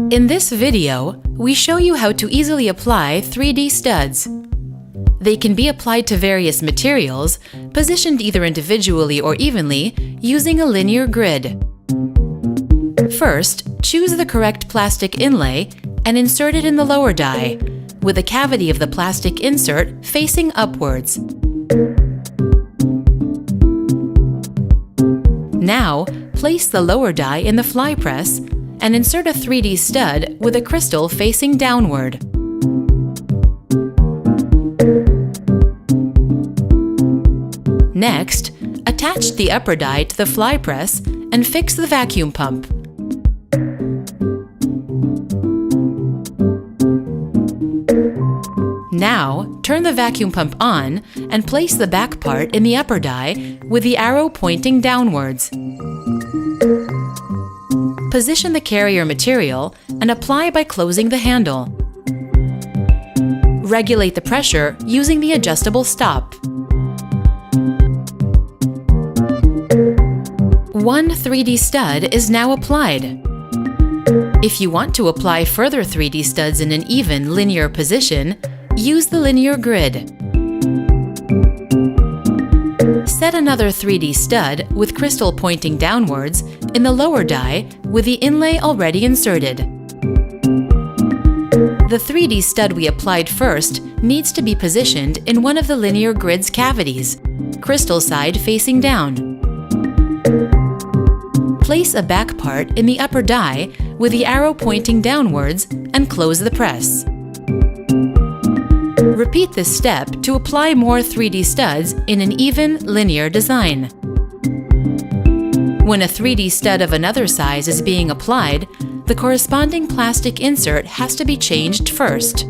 In this video, we show you how to easily apply 3D studs. They can be applied to various materials, positioned either individually or evenly, using a linear grid. First, choose the correct plastic inlay and insert it in the lower die, with the cavity of the plastic insert facing upwards. Now, place the lower die in the fly press and insert a 3D stud with a crystal facing downward. Next, attach the upper die to the fly press and fix the vacuum pump. Now, turn the vacuum pump on and place the back part in the upper die with the arrow pointing downwards. Position the carrier material and apply by closing the handle. Regulate the pressure using the adjustable stop. One 3D stud is now applied. If you want to apply further 3D studs in an even linear position, use the linear grid. Set another 3D stud with crystal pointing downwards in the lower die with the inlay already inserted. The 3D stud we applied first needs to be positioned in one of the linear grid's cavities, crystal side facing down. Place a back part in the upper die with the arrow pointing downwards and close the press. Repeat this step to apply more 3D studs in an even, linear design. When a 3D stud of another size is being applied, the corresponding plastic insert has to be changed first.